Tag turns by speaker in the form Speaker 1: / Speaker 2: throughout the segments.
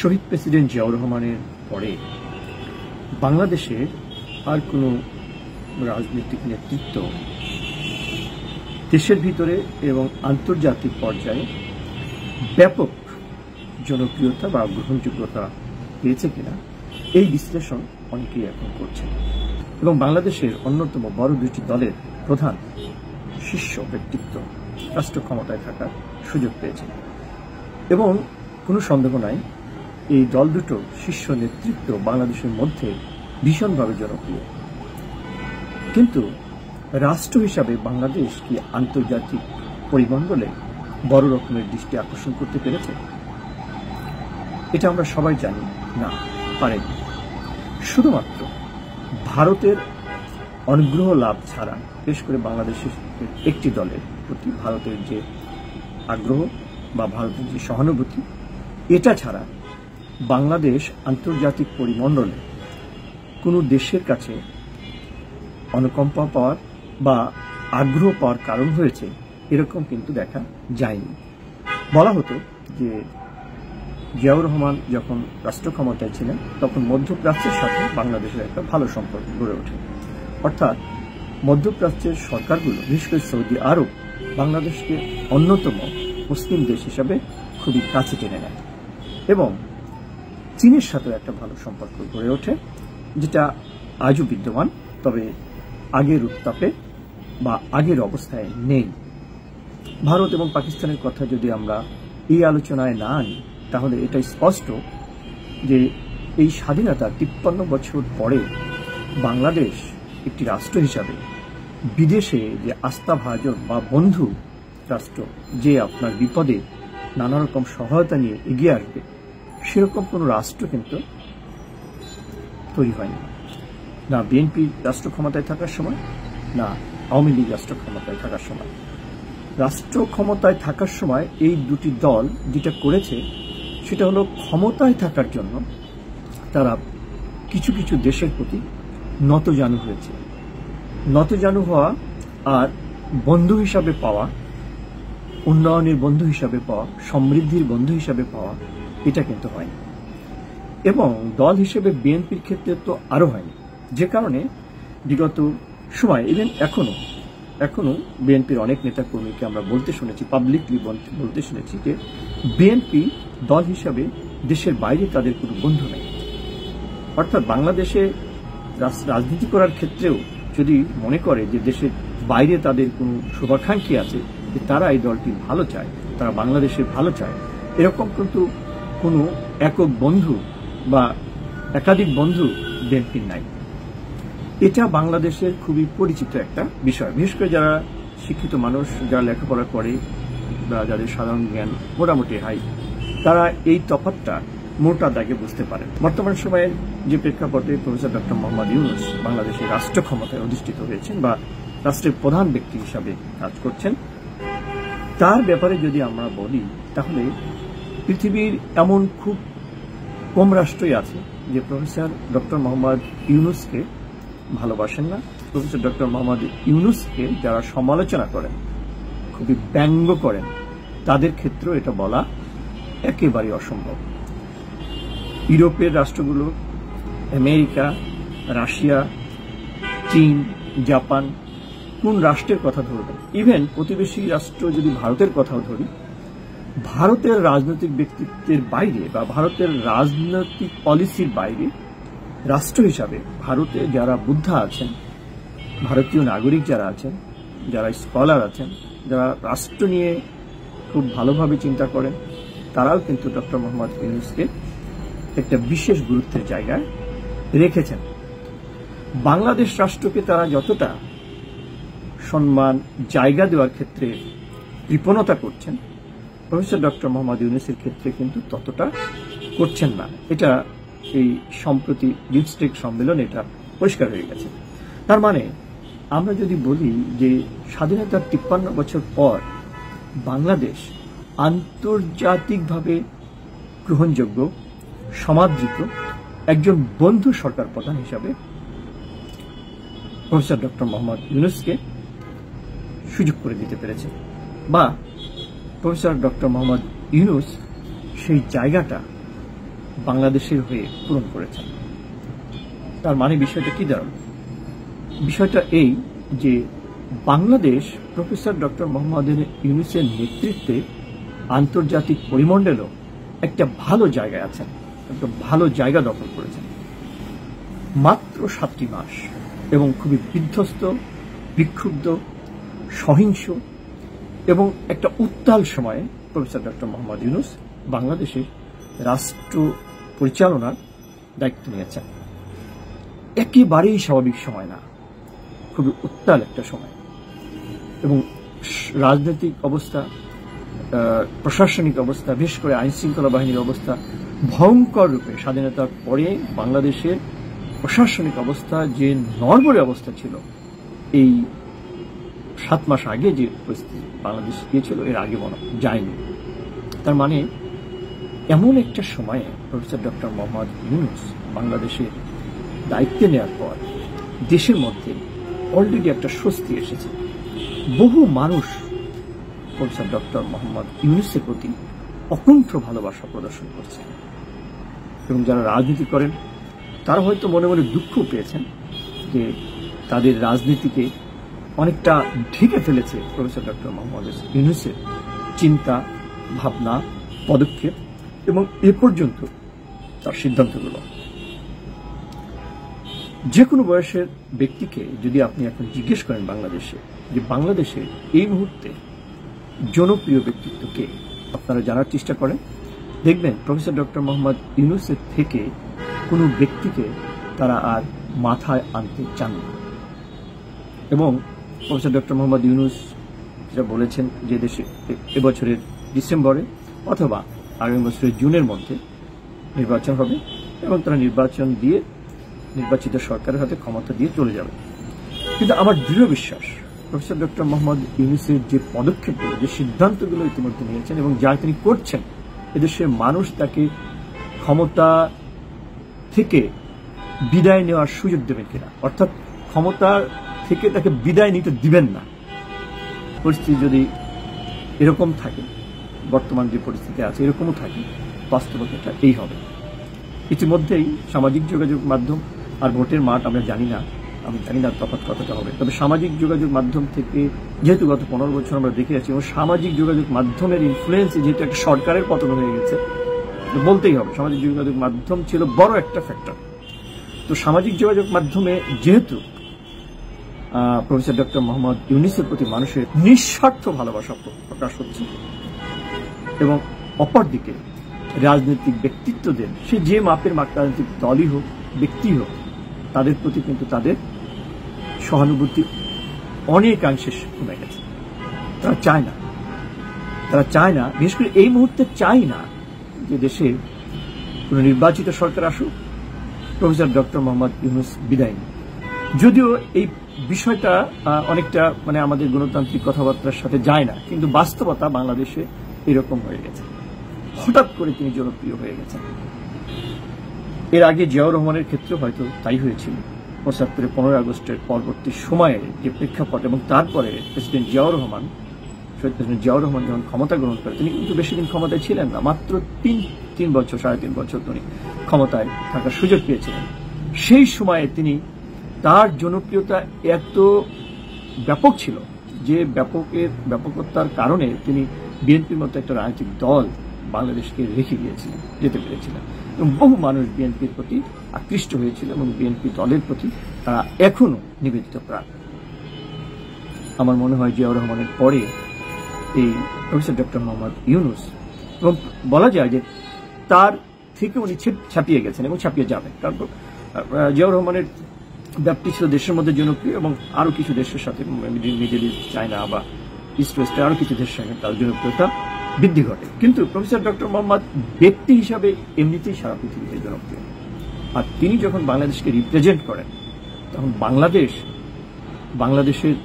Speaker 1: শহীদ president Ziaur রহমানের পরে বাংলাদেশের আর কোনো রাজনৈতিক নেতৃত্ব দেশের ভিতরে এবং আন্তর্জাতিক পর্যায়ে ব্যাপক জনপ্রিয়তা বা গ্রহণযোগ্যতা পেয়েছে কিনা এই বিশ্লেষণ অনেকেই এখন করছেন এবং বাংলাদেশের অন্যতম বড় দুটি দলের প্রধান শীর্ষ ব্যক্তিত্ব রাষ্ট্র ক্ষমতায় থাকার সুযোগ পেয়েছে এবং কোনো সন্দেহ নাই এই দল দুটো শীর্ষ নেতৃত্ব বাংলাদেশের মধ্যে ভীষণভাবে জনপ্রিয়। কিন্তু রাষ্ট্র হিসাবে বাংলাদেশ কি আন্তর্জাতিক পরিমণ্ডলে বড় রকমের দৃষ্টি আকর্ষণ করতে পেরেছে? এটা আমরা সবাই জানি না, পারেনি। শুধুমাত্র ভারতের অনুগ্রহ লাভ ছাড়া, বিশেষ করে বাংলাদেশের একটি দলের প্রতি ভারতের যে আগ্রহ বা ভারতের যে সহানুভূতি, এটা ছাড়া বাংলাদেশ আন্তর্জাতিক পরিমণ্ডলে কোনো দেশের কাছে অনুকম্পা পাওয়ার বা আগ্রহ পাওয়ার কারণ হয়েছে এরকম কিন্তু দেখা যায়নি। বলা হতো যে জিয়াউর রহমান যখন রাষ্ট্র ক্ষমতায় ছিলেন তখন মধ্যপ্রাচ্যের সাথে বাংলাদেশের একটা ভালো সম্পর্ক গড়ে ওঠে, অর্থাৎ মধ্যপ্রাচ্যের সরকারগুলো বিশেষ করে সৌদি আরব বাংলাদেশকে অন্যতম মুসলিম দেশ হিসাবে খুবই কাছে টেনে নেয় এবং চীনের সাথেও একটা ভালো সম্পর্ক গড়ে ওঠে, যেটা আজও বিদ্যমান, তবে আগের উত্তাপে বা আগের অবস্থায় নেই। ভারত এবং পাকিস্তানের কথা যদি আমরা এই আলোচনায় না আনি তাহলে এটাই স্পষ্ট যে এই স্বাধীনতার 53 বছর পরে বাংলাদেশ একটি রাষ্ট্র হিসাবে বিদেশে যে আস্থাভাজন বা বন্ধু রাষ্ট্র, যে আপনার বিপদে নানা রকম সহায়তা নিয়ে এগিয়ে আসবে, সেরকম কোনো রাষ্ট্র কিন্তু তৈরি হয়নি। না বিএনপি রাষ্ট্র ক্ষমতায় থাকার সময়, না আওয়ামী লীগ রাষ্ট্র ক্ষমতায় থাকার সময়। রাষ্ট্র ক্ষমতায় থাকার সময় এই দুটি দল যেটা করেছে সেটা হলো ক্ষমতায় থাকার জন্য তারা কিছু কিছু দেশের প্রতি নতজানু হয়েছে। নতজানু হওয়া আর বন্ধু হিসাবে পাওয়া, উন্নয়নের বন্ধু হিসাবে পাওয়া, সমৃদ্ধির বন্ধু হিসাবে পাওয়া, এটা কিন্তু হয়নি। এবং দল হিসেবে বিএনপির ক্ষেত্রে তো আরো হয়নি, যে কারণে বিগত সময় ইভেন এখনো বিএনপির অনেক নেতা কর্মীকে আমরা বলতে শুনেছি, পাবলিকলি বলতে শুনেছি যে বিএনপি দল হিসাবে দেশের বাইরে তাদের কোনো বন্ধু নেই। অর্থাৎ বাংলাদেশে রাজনীতি করার ক্ষেত্রেও যদি মনে করে যে দেশের বাইরে তাদের কোনো শুভাকাঙ্ক্ষী আছে, যে তারা এই দলটি ভালো চায়, তারা বাংলাদেশের ভালো চায়, এরকম কিন্তু কোনো একক বন্ধু বা একাধিক বন্ধু বিএনপির নাই। এটা বাংলাদেশের খুবই পরিচিত একটা বিষয়, বিশেষ করে যারা শিক্ষিত মানুষ, যারা লেখাপড়া করে বা যাদের সাধারণ জ্ঞান মোটামুটি হাই, তারা এই তফাৎটা মোটা দাগে বুঝতে পারেন। বর্তমান সময়ে যে প্রেক্ষাপটে প্রফেসর ডক্টর মোহাম্মদ ইউনূস বাংলাদেশের রাষ্ট্র ক্ষমতায় অধিষ্ঠিত হয়েছেন বা রাষ্ট্রের প্রধান ব্যক্তি হিসাবে কাজ করছেন, তার ব্যাপারে যদি আমরা বলি তাহলে পৃথিবীর এমন খুব কম রাষ্ট্রই আছে যে প্রফেসর ডক্টর মোহাম্মদ ইউনূসকে ভালোবাসেন না। প্রফেসর ডক্টর মোহাম্মদ ইউনূসকে যারা সমালোচনা করেন, খুবই ব্যঙ্গ করেন, তাদের ক্ষেত্রেও এটা বলা একেবারে অসম্ভব। ইউরোপের রাষ্ট্রগুলো, আমেরিকা, রাশিয়া, চীন, জাপান, কোন রাষ্ট্রের কথা ধরবেন, ইভেন প্রতিবেশী রাষ্ট্র যদি ভারতের কথাও ধরি, ভারতের রাজনৈতিক ব্যক্তিত্বের বাইরে বা ভারতের রাজনৈতিক পলিসির বাইরে রাষ্ট্র হিসাবে ভারতে যারা বুদ্ধা আছেন, ভারতীয় নাগরিক যারা আছেন, যারা স্কলার আছেন, যারা রাষ্ট্র নিয়ে খুব ভালোভাবে চিন্তা করেন, তারাও কিন্তু ডক্টর মোহাম্মদ ইউনূসকে একটা বিশেষ গুরুত্বের জায়গায় রেখেছেন। বাংলাদেশ রাষ্ট্রকে তারা যতটা সম্মান জায়গা দেওয়ার ক্ষেত্রে কৃপণতা করছেন, প্রফেসর ডক্টর মোহাম্মদ ইউনূসের ক্ষেত্রে কিন্তু ততটা করছেন না। এটা এই সম্প্রতি বিমস্টেক সম্মেলন এটা পরিষ্কার হয়ে গেছে। তার মানে আমরা যদি বলি যে স্বাধীনতার 53 বছর পর বাংলাদেশ আন্তর্জাতিকভাবে গ্রহণযোগ্য, সমাদৃত একজন বন্ধু সরকার প্রধান হিসাবে প্রফেসর ডক্টর মোহাম্মদ ইউনূসকে সুযোগ করে দিতে পেরেছে, বা প্রফেসর ডক্টর মোহাম্মদ ইউনূস সেই জায়গাটা বাংলাদেশের হয়ে পূরণ করেছেন। তার মানে বিষয়টা কি দাঁড়ালো? বিষয়টা এই যে বাংলাদেশ প্রফেসর ডক্টর মোহাম্মদ ইউনূসের নেতৃত্বে আন্তর্জাতিক পরিমণ্ডলেও একটা ভালো জায়গায় আছেন, একটা ভালো জায়গা দখল করেছেন। মাত্র 7টি মাস এবং খুবই বিধ্বস্ত, বিক্ষুব্ধ, সহিংস এবং একটা উত্তাল সময়ে প্রফেসর ডক্টর মোহাম্মদ ইউনূস বাংলাদেশের রাষ্ট্র পরিচালনার দায়িত্ব নিয়েছেন। একেবারেই স্বাভাবিক সময় না, খুবই উত্তাল একটা সময়। এবং রাজনৈতিক অবস্থা, প্রশাসনিক অবস্থা, বিশেষ করে আইন শৃঙ্খলা বাহিনীর অবস্থা ভয়ঙ্কর রূপে স্বাধীনতার পরে বাংলাদেশের প্রশাসনিক অবস্থা যে নড়বড়ে অবস্থা ছিল, এই 7 মাস আগে যে পরিস্থিতি বাংলাদেশ গিয়েছিল এর আগে যায়নি। তার মানে এমন একটা সময়ে প্রফেসর ডক্টর মোহাম্মদ ইউনূস বাংলাদেশের দায়িত্ব নেওয়ার পর দেশের মধ্যে অলরেডি একটা স্বস্তি এসেছে। বহু মানুষ প্রফেসর ডক্টর মোহাম্মদ ইউনূসের প্রতি অকুণ্ঠ ভালোবাসা প্রদর্শন করছে এবং যারা রাজনীতি করেন তারা হয়তো মনে মনে দুঃখ পেয়েছেন যে তাদের রাজনীতিকে অনেকটা ঢেকে ফেলেছে প্রফেসর ডক্টর মোহাম্মদ ইউনূসের চিন্তা, ভাবনা, পদক্ষেপ এবং এ পর্যন্ত তার সিদ্ধান্তগুলো। যে কোনো বয়সের ব্যক্তিকে যদি আপনি এখন জিজ্ঞেস করেন বাংলাদেশে যে বাংলাদেশের এই মুহূর্তে জনপ্রিয় ব্যক্তিত্ব কে, আপনারা জানার চেষ্টা করেন, দেখবেন প্রফেসর ডক্টর মোহাম্মদ ইউনূসের থেকে কোনো ব্যক্তিকে তারা আর মাথায় আনতে চান না। এবং প্রফেসর ডক্টর মোহাম্মদ ইউনূস যেটা বলেছেন যে দেশে এবছরের ডিসেম্বরে অথবা আগামী বছরের জুনের মধ্যে নির্বাচন হবে এবং তারা নির্বাচন দিয়ে নির্বাচিত সরকারের হাতে ক্ষমতা দিয়ে চলে যাবে। কিন্তু আমার দৃঢ় বিশ্বাস প্রফেসর ডক্টর মোহাম্মদ ইউনূসের যে পদক্ষেপগুলো, যে সিদ্ধান্তগুলো ইতিমধ্যে নিয়েছেন এবং যা তিনি করছেন, এদেশের মানুষ তাকে ক্ষমতা থেকে বিদায় নেওয়ার সুযোগ দেবেন কিনা, অর্থাৎ ক্ষমতা থেকে তাকে বিদায় নিতে দিবেন না। পরিস্থিতি যদি এরকম থাকে, বর্তমান যে পরিস্থিতি আছে এরকমও থাকে, বাস্তবতাটা এই হবে। ইতিমধ্যেই সামাজিক যোগাযোগ মাধ্যম আর ভোটের মাঠ আমরা জানি না, আমি জানি না তফাৎ কতটা হবে, তবে সামাজিক যোগাযোগ মাধ্যম থেকে যেহেতু গত 15 বছর আমরা দেখে আছি এবং সামাজিক যোগাযোগ মাধ্যমের ইনফ্লুয়েন্সে যেহেতু একটা সরকারের পতন হয়ে গেছে, বলতেই হবে সামাজিক যোগাযোগ মাধ্যম ছিল বড় একটা ফ্যাক্টর। তো সামাজিক যোগাযোগ মাধ্যমে যেহেতু প্রফেসর ডক্টর মোহাম্মদ ইউনূসের প্রতি মানুষের নিঃস্বার্থ ভালোবাসা প্রকাশ হচ্ছে এবং অপরদিকে রাজনৈতিক ব্যক্তিত্বদের, সে যে মাপের রাজনৈতিক দলই হোক, ব্যক্তি হোক, তাদের প্রতি কিন্তু তাদের সহানুভূতি অনেকাংশে কমে গেছে। তারা চায় না, বিশেষ করে এই মুহূর্তে চায় না যে দেশে কোন নির্বাচিত সরকার আসুক, প্রফেসর ডক্টর মোহাম্মদ ইউনূস বিদায় নেন। যদিও এই বিষয়টা অনেকটা আমাদের গণতান্ত্রিক কথাবার্তার সাথে যায় না, কিন্তু বাস্তবতা বাংলাদেশে এরকম হয়ে গেছে। হঠাৎ করে তিনি জনপ্রিয় হয়ে গেছেন। এর আগে জিয়াউর রহমানের ক্ষেত্রে হয়তো তাই হয়েছিল। ৭৫ 15 আগস্টের পরবর্তী সময়ে যে প্রেক্ষাপট এবং তারপরে প্রেসিডেন্ট জিয়াউর রহমান যখন ক্ষমতা গ্রহণ করে, তিনি কিন্তু বেশি দিন ক্ষমতায় ছিলেন না, মাত্র 3 বছর 3.5 বছর তিনি ক্ষমতায় থাকার সুযোগ পেয়েছিলেন। সেই সময়ে তিনি তার জনপ্রিয়তা এত ব্যাপক ছিল যে ব্যাপকতার কারণে তিনি বিএনপির মতো একটা রাজনৈতিক দল বাংলাদেশকে রেখে যেতে পেরেছিলেন এবং বহু মানুষ বিএনপির প্রতি আকৃষ্ট হয়েছিল এবং বিএনপি দলের প্রতি তারা এখনো নিবেদিত প্রাণ। আমার মনে হয় জিয়াউর রহমানের পরে এই প্রফেসর ডক্টর মোহাম্মদ ইউনূস, এবং বলা যায় যে তার থেকে উনি ছাপিয়ে গেছেন এবং ছাপিয়ে যাবেন। কারণ জিয়াউর রহমানের ব্যাপ্তি ছিল দেশের মধ্যে জনপ্রিয় এবং আরো কিছু দেশের সাথে, মিডল ইস্ট, চায়না বা ইস্ট ওয়েস্টে আরো কিছু দেশের সঙ্গে তার জনপ্রিয়তা বৃদ্ধি ঘটে। কিন্তু প্রফেসর ডক্টর মোহাম্মদ ব্যক্তি হিসাবে এমনিতেই সারা পৃথিবীতে জনপ্রিয়। আর তিনি যখন বাংলাদেশকে রিপ্রেজেন্ট করেন তখন বাংলাদেশের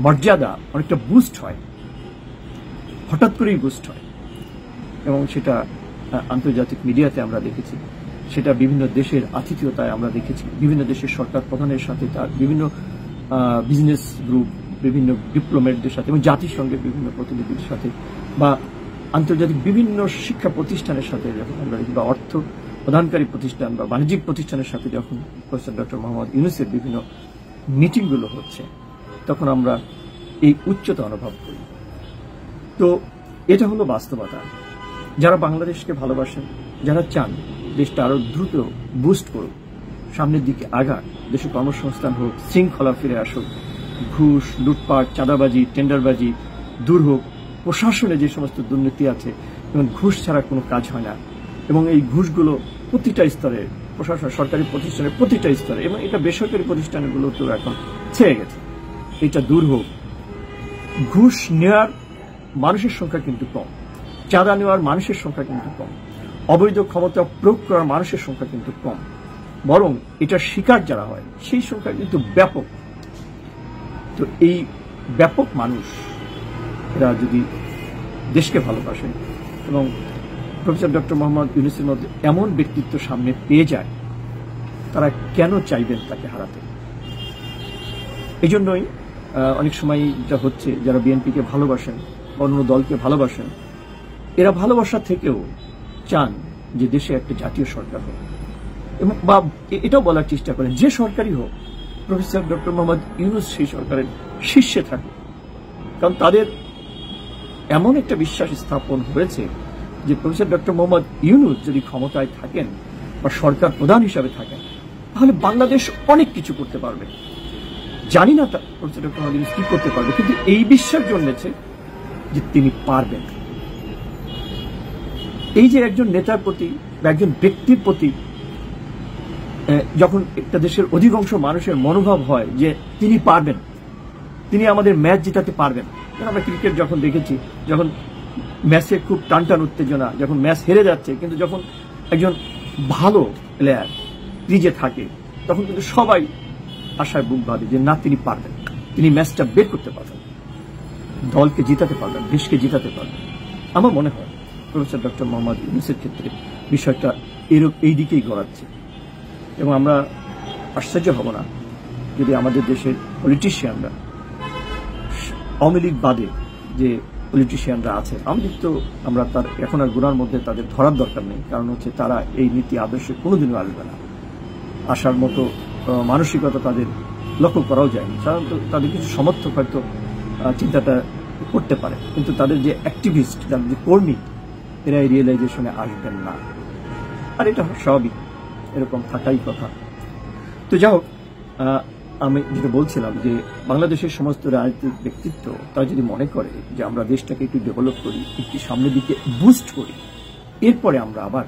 Speaker 1: মর্যাদা অনেকটা বুস্ট হয়, হঠাৎ করেই বুস্ট হয় এবং সেটা আন্তর্জাতিক মিডিয়াতে আমরা দেখেছি, সেটা বিভিন্ন দেশের আতিথেয়তায় আমরা দেখেছি, বিভিন্ন দেশের সরকার প্রধানের সাথে, তার বিভিন্ন বিজনেস গ্রুপ, বিভিন্ন ডিপ্লোম্যাটদের সাথে এবং জাতিসংঘের বিভিন্ন প্রতিনিধিদের সাথে বা আন্তর্জাতিক বিভিন্ন শিক্ষা প্রতিষ্ঠানের সাথে যখন আমরা বা অর্থ প্রদানকারী প্রতিষ্ঠান বা বাণিজ্যিক প্রতিষ্ঠানের সাথে যখন প্রফেসর ডক্টর মোহাম্মদ ইউনূসের বিভিন্ন মিটিংগুলো হচ্ছে, তখন আমরা এই উচ্চতা অনুভব করি। তো এটা হলো বাস্তবতা। যারা বাংলাদেশকে ভালোবাসেন, যারা চান দেশটা আরো দ্রুত বুস্ট করুক, সামনের দিকে আগাক, দেশে কর্মসংস্থান হোক, শৃঙ্খলা ফিরে আসুক, ঘুষ, লুটপাট, চাঁদাবাজি, টেন্ডারবাজি দূর হোক, প্রশাসনে যে সমস্ত দুর্নীতি আছে এবং ঘুষ ছাড়া কোনো কাজ হয় না, এবং এই ঘুষগুলো প্রতিটা স্তরে, প্রশাসন, সরকারি প্রতিষ্ঠানের প্রতিটা স্তরে এবং এটা বেসরকারি প্রতিষ্ঠানগুলোতেও এখন ছেয়ে গেছে, এটা দূর হোক। ঘুষ নেওয়ার মানুষের সংখ্যা কিন্তু কম, চাঁদা নেওয়ার মানুষের সংখ্যা কিন্তু কম, অবৈধ ক্ষমতা প্রয়োগ করার মানুষের সংখ্যা কিন্তু কম, বরং এটা শিকার যারা হয় সেই সংখ্যা কিন্তু ব্যাপক। তো এই ব্যাপক মানুষ এরা যদি দেশকে ভালোবাসেন এবং প্রফেসর ডক্টর মোহাম্মদ ইউনূসের মধ্যে এমন ব্যক্তিত্ব সামনে পেয়ে যায়, তারা কেন চাইবেন তাকে হারাতে? এই জন্যই অনেক সময় যা হচ্ছে, যারা বিএনপিকে ভালোবাসেন বা অন্য দলকে ভালোবাসেন, এরা ভালোবাসা থেকেও চান যে দেশে একটা জাতীয় সরকার হোক, এবং বা এটাও বলার চেষ্টা করেন যে সরকারই হোক প্রফেসর ডক্টর মোহাম্মদ ইউনূস সেই সরকারের শীর্ষে থাকে। কারণ তাদের এমন একটা বিশ্বাস স্থাপন হয়েছে যে প্রফেসর ডক্টর মোহাম্মদ ইউনূস যদি ক্ষমতায় থাকেন বা সরকার প্রধান হিসাবে থাকেন, তাহলে বাংলাদেশ অনেক কিছু করতে পারবে। জানি না প্রফেসর ডক্টর মোহাম্মদ ইউনূস কি করতে পারবে, কিন্তু এই বিশ্বাস জন্মেছে যে তিনি পারবেন। এই যে একজন নেতার প্রতি বা একজন ব্যক্তির প্রতি যখন একটা দেশের অধিকাংশ মানুষের মনোভাব হয় যে তিনি পারবেন, তিনি আমাদের ম্যাচ জেতাতে পারবেন। আমরা ক্রিকেট যখন দেখেছি, যখন ম্যাচে খুব টানটান উত্তেজনা, যখন ম্যাচ হেরে যাচ্ছে, কিন্তু যখন একজন ভালো প্লেয়ার ক্রিজে থাকে, তখন কিন্তু সবাই আশায় বুক বাঁধে যে না, তিনি পারবেন, তিনি ম্যাচটা বের করতে পারবেন, দলকে জিতাতে পারবেন, দেশকে জিতাতে পারবেন। আমার মনে হয় প্রফেসর ডক্টর মোহাম্মদ ইউনূসের ক্ষেত্রে বিষয়টা এই দিকেই গড়াচ্ছে, এবং আমরা আশ্চর্য হব না যদি আমাদের দেশের পলিটিশিয়ানরা, আওয়ামী লীগ বাদে যে পলিটিশিয়ানরা আছে, আওয়ামী লীগ তো আমরা তার এখন আর গুণার মধ্যে তাদের ধরার দরকার নেই, কারণ হচ্ছে তারা এই নীতি আদর্শে কোনোদিনও আসবে না, আসার মতো মানসিকতা তাদের লক্ষ্য করাও যায়নি। সাধারণত তাদের কিছু সমর্থক হয়তো চিন্তাটা করতে পারে, কিন্তু তাদের যে অ্যাক্টিভিস্ট, তাদের যে কর্মী, এরা এই রিয়েলাইজেশনে আসবেন না। আর এটা স্বাভাবিক, এরকম থাকাই কথা। তো যাই হোক, আমি যেটা বলছিলাম যে বাংলাদেশের সমস্ত রাজনৈতিক ব্যক্তিত্ব তারা যদি মনে করে যে আমরা দেশটাকে একটু ডেভেলপ করি, একটু সামনের দিকে বুস্ট করি, এরপরে আমরা আবার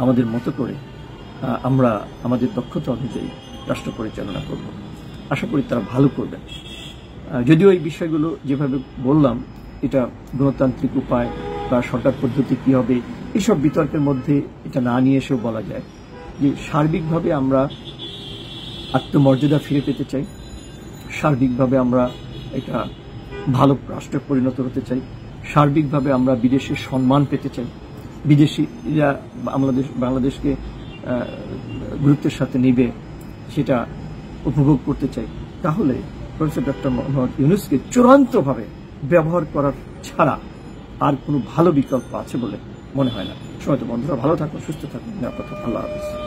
Speaker 1: আমাদের মতো করে আমরা আমাদের দক্ষতা অনুযায়ী রাষ্ট্র পরিচালনা করব, আশা করি তারা ভালো করবেন। যদিও এই বিষয়গুলো যেভাবে বললাম, এটা গণতান্ত্রিক উপায় বা সরকার পদ্ধতি কি হবে, এইসব বিতর্কের মধ্যে এটা না নিয়ে এসেও বলা যায় যে সার্বিকভাবে আমরা আত্মমর্যাদা ফিরে পেতে চাই, সার্বিকভাবে আমরা একটা ভালো রাষ্ট্রে পরিণত হতে চাই, সার্বিকভাবে আমরা বিদেশের সম্মান পেতে চাই, বিদেশিরা বাংলাদেশকে গুরুত্বের সাথে নিবে সেটা উপভোগ করতে চাই। তাহলে প্রফেসর ডক্টর মোহাম্মদ ইউনূসকে চূড়ান্তভাবে ব্যবহার করার ছাড়া আর কোনো ভালো বিকল্প আছে বলে মনে হয় না। সময় তো বন্ধুরা, ভালো থাকুন, সুস্থ থাকুন, নিরাপদ থাকুন। আল্লাহ হাফেজ।